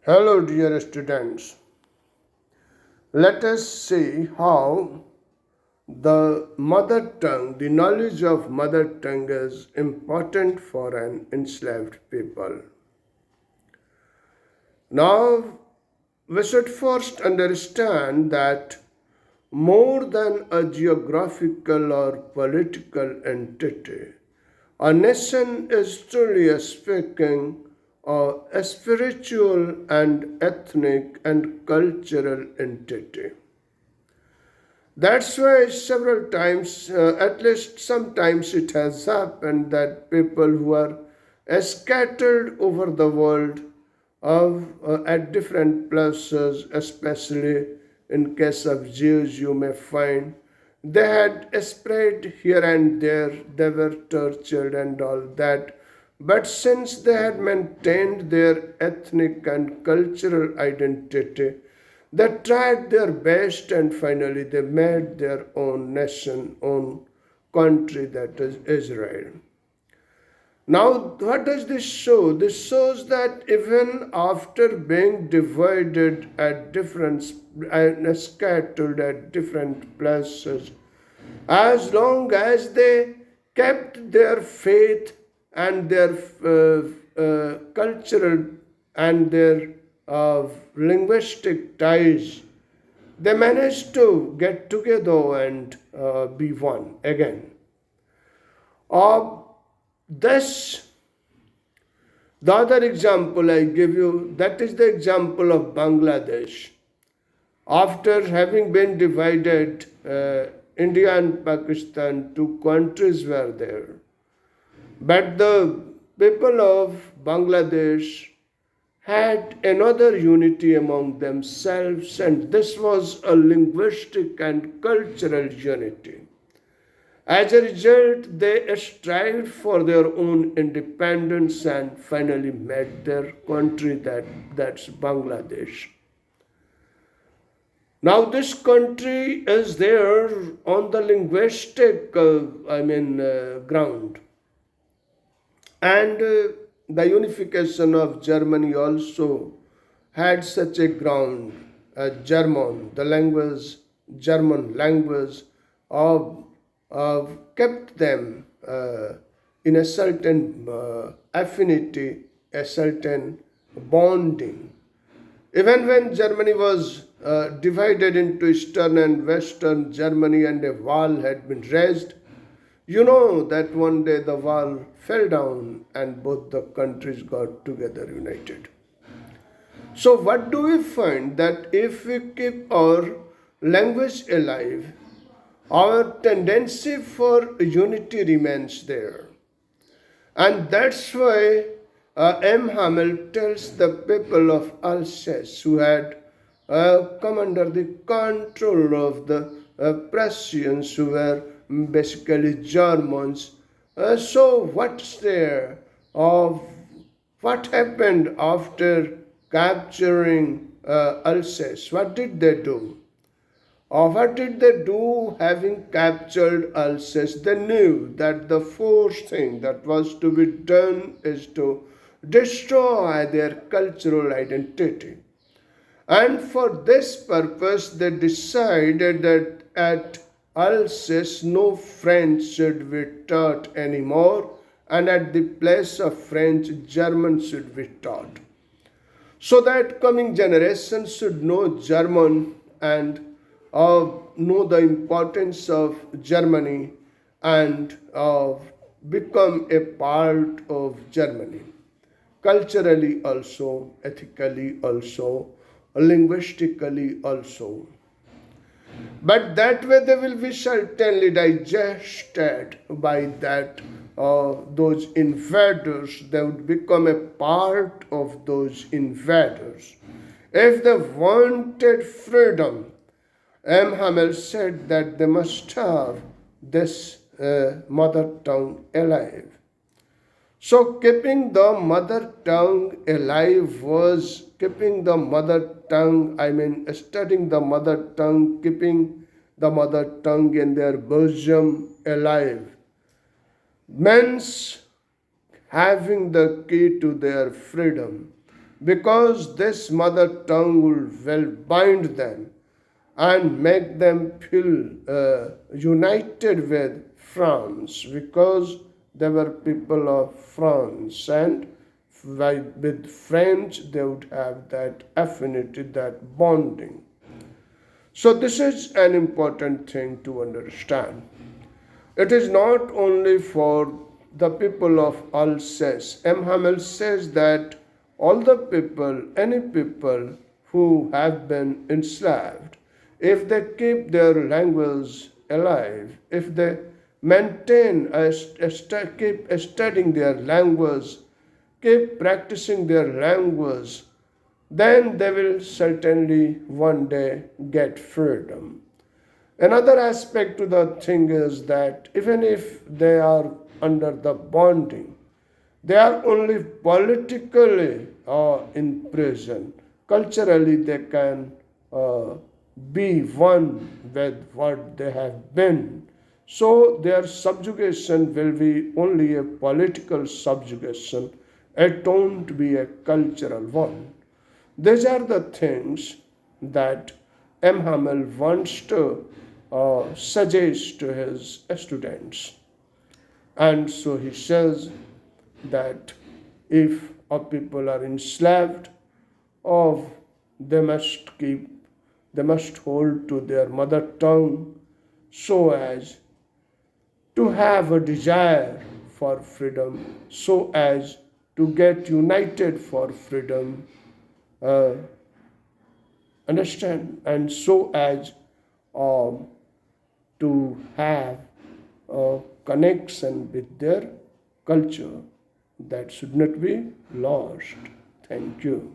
Hello, dear students. Let us see how the knowledge of mother tongue is important for an enslaved people. Now, we should first understand that more than a geographical or political entity, a nation is truly speaking a spiritual and ethnic and cultural entity. That's why several times, at least sometimes, it has happened that people who are scattered over the world at different places, especially in case of Jews, you may find they had spread here and there, they were tortured and all that. But since they had maintained their ethnic and cultural identity, they tried their best and finally they made their own nation, own country, that is Israel. Now, what does this show? This shows that even after being divided at different and scattered at different places, as long as they kept their faith and their cultural and their linguistic ties, they managed to get together and be one again. Uh, this, the other example I give you, that is the example of Bangladesh. After having been divided, India and Pakistan, two countries were there. But the people of Bangladesh had another unity among themselves, and this was a linguistic and cultural unity. As a result, they strived for their own independence and finally made their country, that's Bangladesh. Now, this country is there on the linguistic, ground. And the unification of Germany also had such a ground, German, the language, German language, of, kept them in a certain affinity, a certain bonding. Even when Germany was divided into Eastern and Western Germany and a wall had been raised, you know that one day the wall fell down and both the countries got together united. So, what do we find? That if we keep our language alive, our tendency for unity remains there. And that's why M. Hamel tells the people of Alsace who had come under the control of the Prussians, who were basically Germans. So, what's there of what happened after capturing Alsace? What did they do? Or what did they do having captured Alsace? They knew that the first thing that was to be done is to destroy their cultural identity. And for this purpose, they decided that at Alsace no French should be taught anymore, and at the place of French, German should be taught. So that coming generations should know German and know the importance of Germany and become a part of Germany, culturally also, ethically also, linguistically also. But that way they will be certainly digested by that those invaders. They would become a part of those invaders. If they wanted freedom, M. Hamel said that they must have this mother tongue alive. So, keeping the mother tongue alive was keeping the mother tongue, studying the mother tongue, keeping the mother tongue in their bosom alive, means having the key to their freedom. because this mother tongue will bind them and make them feel united with France, because they were people of France, and with French they would have that affinity, that bonding. So, this is an important thing to understand. It is not only for the people of Alsace. M. Hamel says that all the people, any people who have been enslaved, if they keep their language alive, if they maintain, keep studying their language, keep practicing their language, then they will certainly one day get freedom. Another aspect to the thing is that even if they are under the bonding, they are only politically in prison. Culturally, they can uh, be one with what they have been. So, their subjugation will be only a political subjugation, it won't be a cultural one. These are the things that M. Hamel wants to suggest to his students. And so he says that if a people are enslaved, of they must keep, they must hold to their mother tongue so as to have a desire for freedom, so as to get united for freedom, uh, understand, and so as um, to have a connection with their culture that should not be lost. Thank you.